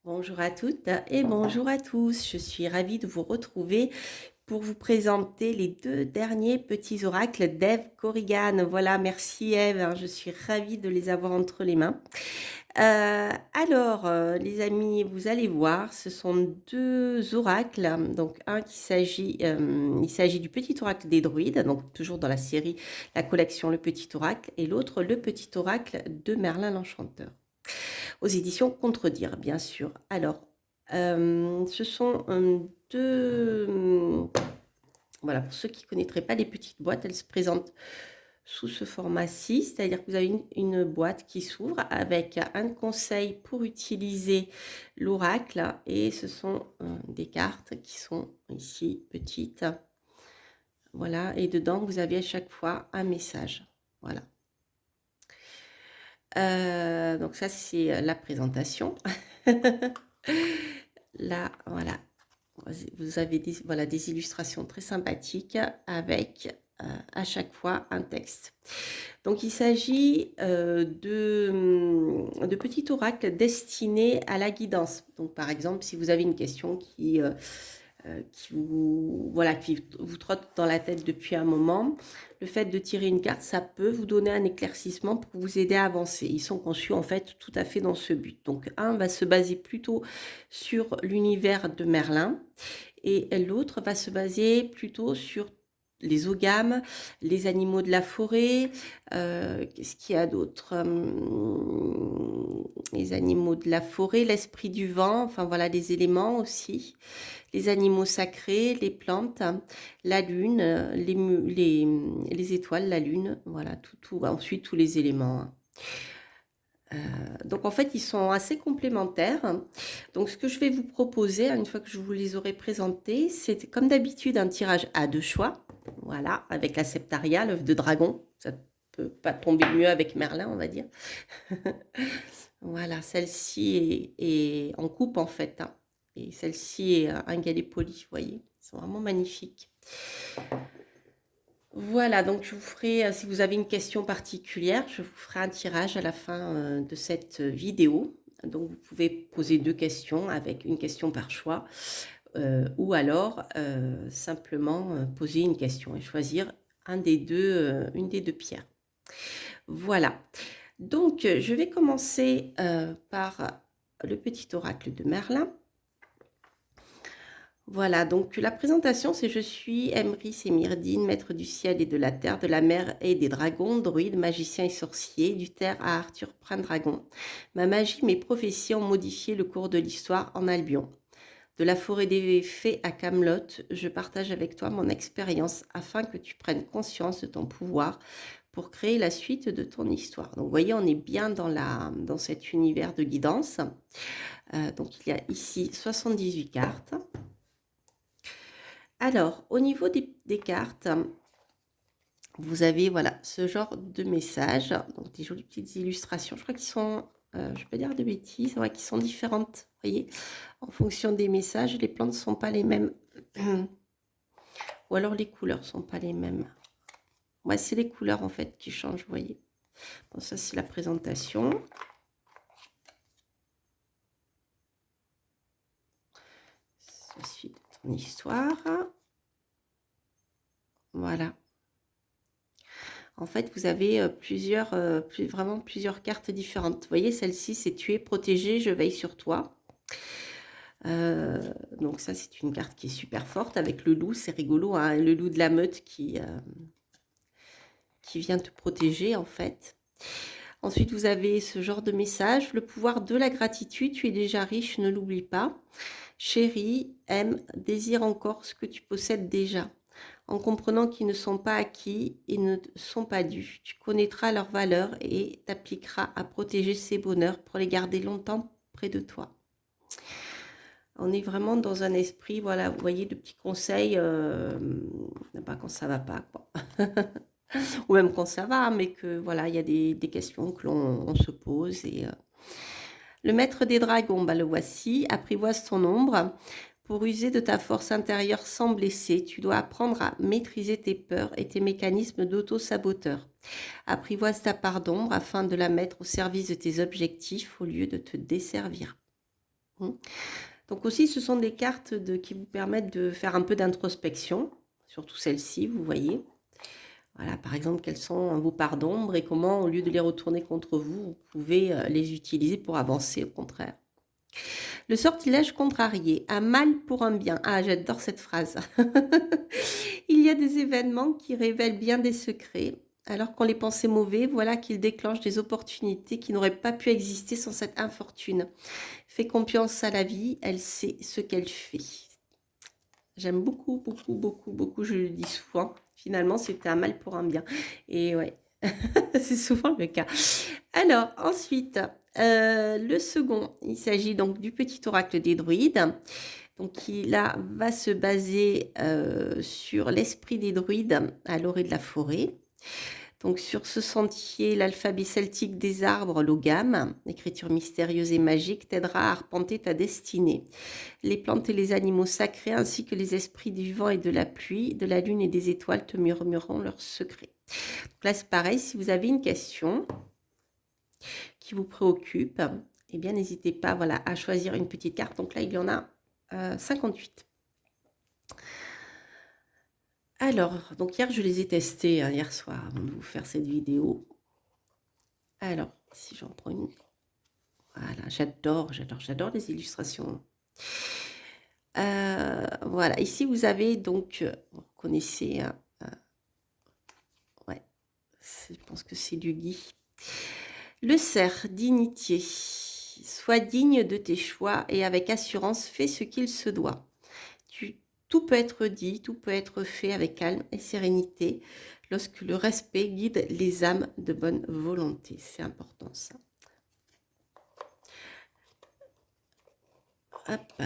Bonjour à toutes et bonjour à tous. Je suis ravie de vous retrouver pour vous présenter les deux derniers petits oracles d'Ève Corrigan. Voilà, merci Ève, hein, je suis ravie de les avoir entre les mains. Les amis, vous allez voir, ce sont deux oracles. Donc, il s'agit du petit oracle des druides, donc toujours dans la série, la collection Le Petit Oracle, et l'autre, le petit oracle de Merlin l'Enchanteur aux éditions Contredire, bien sûr. Ce sont deux... Voilà, pour ceux qui ne connaîtraient pas les petites boîtes, elles se présentent sous ce format-ci, c'est-à-dire que vous avez une boîte qui s'ouvre avec un conseil pour utiliser l'oracle, et ce sont des cartes qui sont ici petites. Voilà, et dedans, vous avez à chaque fois un message. Voilà. Donc ça, c'est la présentation. Là, voilà, vous avez des illustrations très sympathiques avec à chaque fois un texte. Donc, il s'agit de petits oracles destinés à la guidance. Donc, par exemple, si vous avez une question qui vous trotte dans la tête depuis un moment, le fait de tirer une carte, ça peut vous donner un éclaircissement pour vous aider à avancer. Ils sont conçus en fait tout à fait dans ce but. Donc un va se baser plutôt sur l'univers de Merlin et l'autre va se baser plutôt sur les ogames, les animaux de la forêt, qu'est-ce qu'il y a d'autre, les animaux de la forêt, l'esprit du vent, enfin voilà, les éléments aussi, les animaux sacrés, les plantes, la lune, les étoiles, la lune, voilà, ensuite tous les éléments, hein. Donc en fait, ils sont assez complémentaires. Donc ce que je vais vous proposer, une fois que je vous les aurai présentés, c'est comme d'habitude un tirage à deux choix. Voilà, avec la Septaria, l'œuf de dragon. Ça ne peut pas tomber mieux avec Merlin, on va dire. Voilà, celle-ci est en coupe en fait, hein. Et celle-ci est un galet poli, vous voyez. Ils sont vraiment magnifiques. Voilà, donc je vous ferai, si vous avez une question particulière, je vous ferai un tirage à la fin de cette vidéo. Donc vous pouvez poser deux questions avec une question par choix, ou alors simplement poser une question et choisir une des deux pierres. Voilà, donc je vais commencer par le petit oracle de Merlin. Voilà, donc la présentation, c'est: je suis Emrys et Myrdine, maître du ciel et de la terre, de la mer et des dragons, druide, magicien et sorcier, du terre à Arthur Prince-Dragon. Ma magie, mes prophéties ont modifié le cours de l'histoire en Albion. De la forêt des fées à Camelot, je partage avec toi mon expérience afin que tu prennes conscience de ton pouvoir pour créer la suite de ton histoire. Donc, vous voyez, on est bien dans cet univers de guidance. Donc, il y a ici 78 cartes. Alors, au niveau des cartes, vous avez voilà, ce genre de messages, donc des jolies petites illustrations. Je crois qu'ils sont, je ne vais pas dire de bêtises, ouais, qui sont différentes. Vous voyez, en fonction des messages, les plantes ne sont pas les mêmes. Ou alors les couleurs ne sont pas les mêmes. Ouais, c'est les couleurs en fait qui changent, vous voyez. Bon, ça, c'est la présentation. Ceci de ton histoire. Voilà. En fait, vous avez vraiment plusieurs cartes différentes. Vous voyez, celle-ci, c'est: tu es protégé, je veille sur toi. Donc ça, c'est une carte qui est super forte avec le loup. C'est rigolo, hein, le loup de la meute qui vient te protéger, en fait. Ensuite, vous avez ce genre de message: le pouvoir de la gratitude, tu es déjà riche, ne l'oublie pas. Chérie, aime, désire encore ce que tu possèdes déjà. En comprenant qu'ils ne sont pas acquis et ne sont pas dus, tu connaîtras leur valeur et t'appliqueras à protéger ces bonheurs pour les garder longtemps près de toi. On est vraiment dans un esprit, voilà, vous voyez, de petits conseils, pas quand ça va pas, quoi. Ou même quand ça va, mais que voilà, il y a des questions que l'on se pose. Le maître des dragons, le voici: apprivoise ton ombre. Pour user de ta force intérieure sans blesser, tu dois apprendre à maîtriser tes peurs et tes mécanismes d'auto-saboteur. Apprivoise ta part d'ombre afin de la mettre au service de tes objectifs au lieu de te desservir. Mmh. Donc aussi, ce sont des cartes qui vous permettent de faire un peu d'introspection, surtout celle-ci, vous voyez. Voilà, par exemple, quelles sont vos parts d'ombre et comment, au lieu de les retourner contre vous, vous pouvez les utiliser pour avancer, au contraire. Le sortilège contrarié, un mal pour un bien. Ah, j'adore cette phrase. Il y a des événements qui révèlent bien des secrets. Alors qu'on les pensait mauvais, voilà qu'ils déclenchent des opportunités qui n'auraient pas pu exister sans cette infortune. Fais confiance à la vie, elle sait ce qu'elle fait. J'aime beaucoup, beaucoup, beaucoup, beaucoup, je le dis souvent. Finalement, c'était un mal pour un bien. Et ouais, c'est souvent le cas. Alors, ensuite, le second, il s'agit donc du petit oracle des druides. Donc, qui là va se baser sur l'esprit des druides à l'orée de la forêt. Donc, sur ce sentier, l'alphabet celtique des arbres, l'ogam, écriture mystérieuse et magique, t'aidera à arpenter ta destinée. Les plantes et les animaux sacrés, ainsi que les esprits du vent et de la pluie, de la lune et des étoiles te murmureront leurs secrets. Donc là, c'est pareil, si vous avez une question qui vous préoccupe, eh bien, n'hésitez pas, voilà, à choisir une petite carte. Donc là, il y en a 58. Alors, donc hier, je les ai testés, hein, hier soir, avant de vous faire cette vidéo. Alors, si j'en prends une. Voilà, j'adore les illustrations. Voilà, ici, vous avez donc, vous reconnaissez, ouais, je pense que c'est du gui. Le cerf, dignitié. Sois digne de tes choix et avec assurance, fais ce qu'il se doit. Tout peut être dit, tout peut être fait avec calme et sérénité lorsque le respect guide les âmes de bonne volonté. C'est important ça. Hop.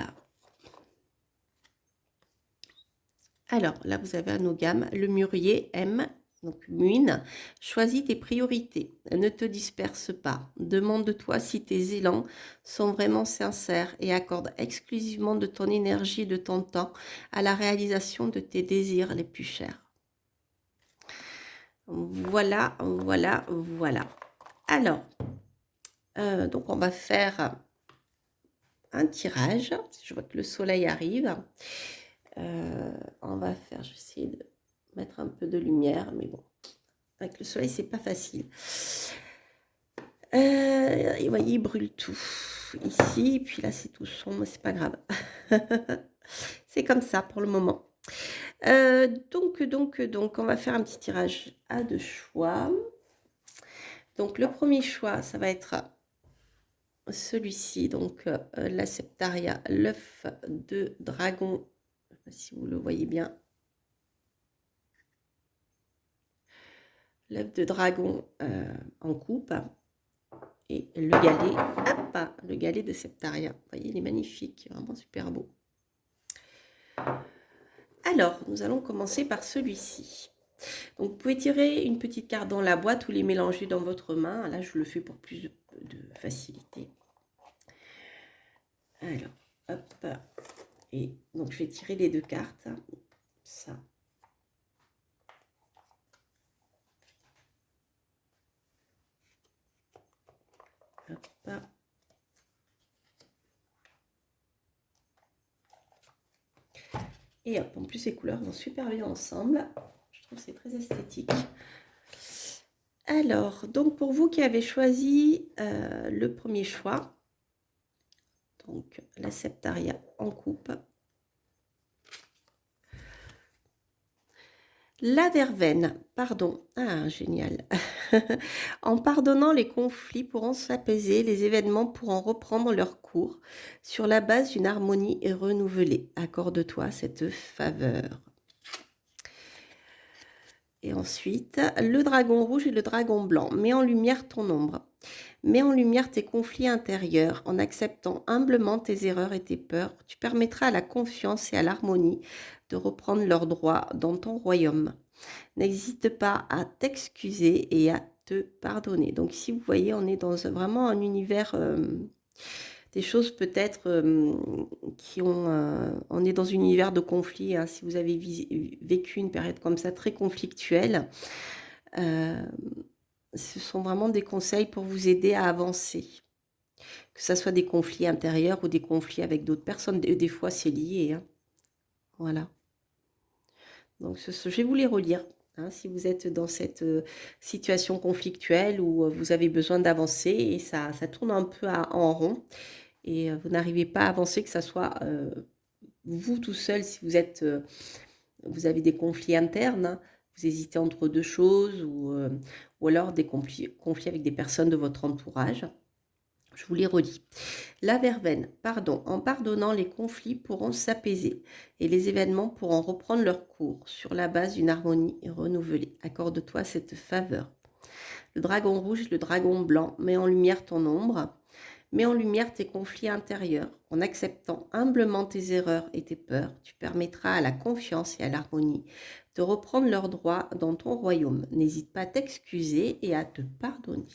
Alors là, vous avez un ogam, le mûrier M, donc muine. Choisis tes priorités, ne te disperse pas. Demande-toi si tes élans sont vraiment sincères et accorde exclusivement de ton énergie et de ton temps à la réalisation de tes désirs les plus chers. Voilà, voilà, voilà. Alors, donc on va faire un tirage. Je vois que le soleil arrive. On va faire, je vais essayer de mettre un peu de lumière, mais bon, avec le soleil, c'est pas facile. Et voyez, il brûle tout ici, puis là, c'est tout sombre, mais c'est pas grave. C'est comme ça pour le moment. Donc, on va faire un petit tirage à deux choix. Donc, le premier choix, ça va être celui-ci, donc la Septaria, l'œuf de dragon. Je ne sais pas si vous le voyez bien. L'œuf de dragon en coupe. Et le galet, hop, le galet de Septaria. Vous voyez, il est magnifique, vraiment super beau. Alors, nous allons commencer par celui-ci. Donc, vous pouvez tirer une petite carte dans la boîte ou les mélanger dans votre main. Là, je le fais pour plus de facilité. Alors, hop. Et donc, je vais tirer les deux cartes. Ça. Hop. Et hop, en plus, les couleurs vont super bien ensemble. Je trouve que c'est très esthétique. Alors, donc pour vous qui avez choisi le premier choix, donc la Septaria en coupe, la verveine, pardon, ah génial, en pardonnant les conflits pourront s'apaiser, les événements pourront reprendre leur cours sur la base d'une harmonie renouvelée. Accorde-toi cette faveur. Et ensuite, le dragon rouge et le dragon blanc. Mets en lumière ton ombre. Mets en lumière tes conflits intérieurs. En acceptant humblement tes erreurs et tes peurs, tu permettras à la confiance et à l'harmonie de reprendre leurs droits dans ton royaume. N'hésite pas à t'excuser et à te pardonner. Donc ici, vous voyez, on est dans vraiment un univers... des choses peut-être qui ont... on est dans un univers de conflit. Hein, si vous avez vécu une période comme ça, très conflictuelle, ce sont vraiment des conseils pour vous aider à avancer. Que ça soit des conflits intérieurs ou des conflits avec d'autres personnes. Des fois, c'est lié, hein. Voilà. Donc, je vais vous les relire. Hein, si vous êtes dans cette situation conflictuelle où vous avez besoin d'avancer et ça tourne un peu en rond et vous n'arrivez pas à avancer, que ça soit vous tout seul, si vous êtes, vous avez des conflits internes, hein, vous hésitez entre deux choses ou alors des conflits avec des personnes de votre entourage. Je vous les relis. La verveine, pardon. En pardonnant, les conflits pourront s'apaiser et les événements pourront reprendre leur cours sur la base d'une harmonie renouvelée. Accorde-toi cette faveur. Le dragon rouge, le dragon blanc, mets en lumière ton ombre, mets en lumière tes conflits intérieurs. En acceptant humblement tes erreurs et tes peurs, tu permettras à la confiance et à l'harmonie de reprendre leurs droits dans ton royaume. N'hésite pas à t'excuser et à te pardonner.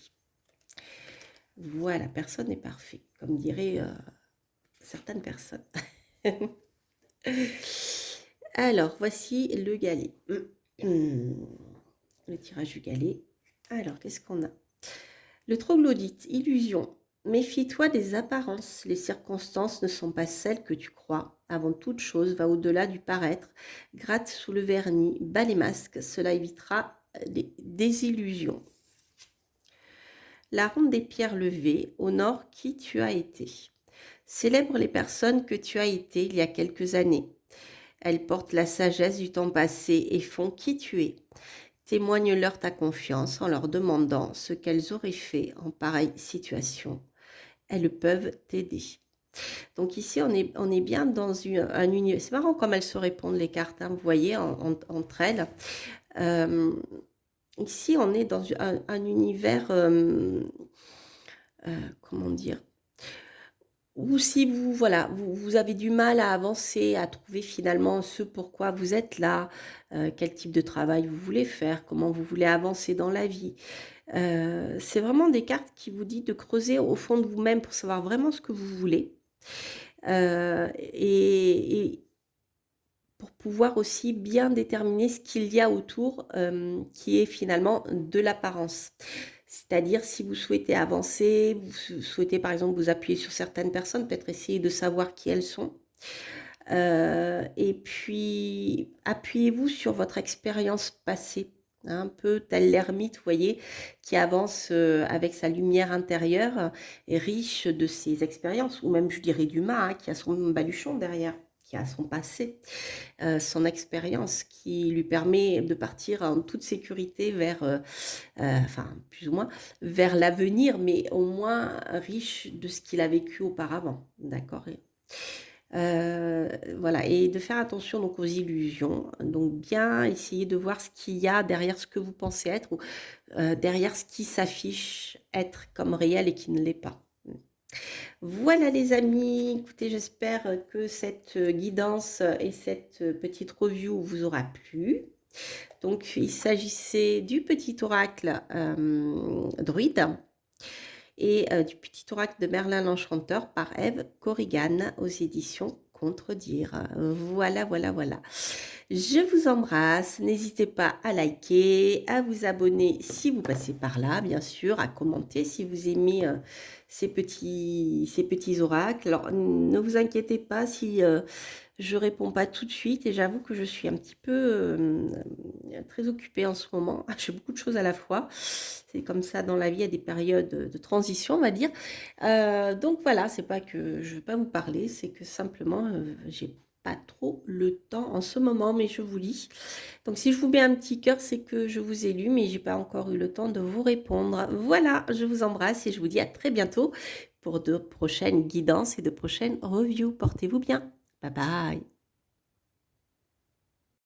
Voilà, personne n'est parfait, comme diraient certaines personnes. Alors, voici le galet. Le tirage du galet. Alors, qu'est-ce qu'on a? Le troglodyte, illusion. Méfie-toi des apparences. Les circonstances ne sont pas celles que tu crois. Avant toute chose, va au-delà du paraître. Gratte sous le vernis, bas les masques. Cela évitera les désillusions. La ronde des pierres levées honore qui tu as été. Célèbre les personnes que tu as été il y a quelques années. Elles portent la sagesse du temps passé et font qui tu es. Témoigne-leur ta confiance en leur demandant ce qu'elles auraient fait en pareille situation. Elles peuvent t'aider. Donc ici, on est bien dans un univers. C'est marrant comme elles se répondent les cartes, hein, vous voyez, entre elles. Ici, on est dans un univers, comment dire, ou si vous, voilà, vous avez du mal à avancer, à trouver finalement ce pourquoi vous êtes là, quel type de travail vous voulez faire, comment vous voulez avancer dans la vie. C'est vraiment des cartes qui vous disent de creuser au fond de vous-même pour savoir vraiment ce que vous voulez. Et pour pouvoir aussi bien déterminer ce qu'il y a autour, qui est finalement de l'apparence. C'est-à-dire, si vous souhaitez avancer, vous souhaitez par exemple vous appuyer sur certaines personnes, peut-être essayer de savoir qui elles sont. Et puis, appuyez-vous sur votre expérience passée, hein, un peu tel l'ermite, vous voyez, qui avance avec sa lumière intérieure et riche de ses expériences, ou même, je dirais, d'humain, hein, qui a son baluchon derrière, qui a son passé, son expérience, qui lui permet de partir en toute sécurité vers, enfin, plus ou moins, vers l'avenir, mais au moins riche de ce qu'il a vécu auparavant, d'accord? Voilà, et de faire attention donc aux illusions, donc bien essayer de voir ce qu'il y a derrière ce que vous pensez être, ou derrière ce qui s'affiche être comme réel et qui ne l'est pas. Voilà les amis, écoutez, j'espère que cette guidance et cette petite review vous aura plu. Donc, il s'agissait du petit oracle druide et du petit oracle de Merlin l'Enchanteur par Ève Corrigan aux éditions Contredire. Voilà, voilà, voilà. Je vous embrasse. N'hésitez pas à liker, à vous abonner si vous passez par là, bien sûr, à commenter si vous aimez ces petits oracles. Alors, ne vous inquiétez pas si je réponds pas tout de suite et j'avoue que je suis un petit peu très occupée en ce moment. Je fais beaucoup de choses à la fois. C'est comme ça dans la vie, il y a des périodes de transition, on va dire. Donc voilà, c'est pas que je veux pas vous parler, c'est que simplement j'ai pas trop le temps en ce moment, mais je vous lis. Donc si je vous mets un petit cœur, c'est que je vous ai lu, mais j'ai pas encore eu le temps de vous répondre. Voilà, je vous embrasse et je vous dis à très bientôt pour de prochaines guidances et de prochaines reviews. Portez-vous bien. Bye bye.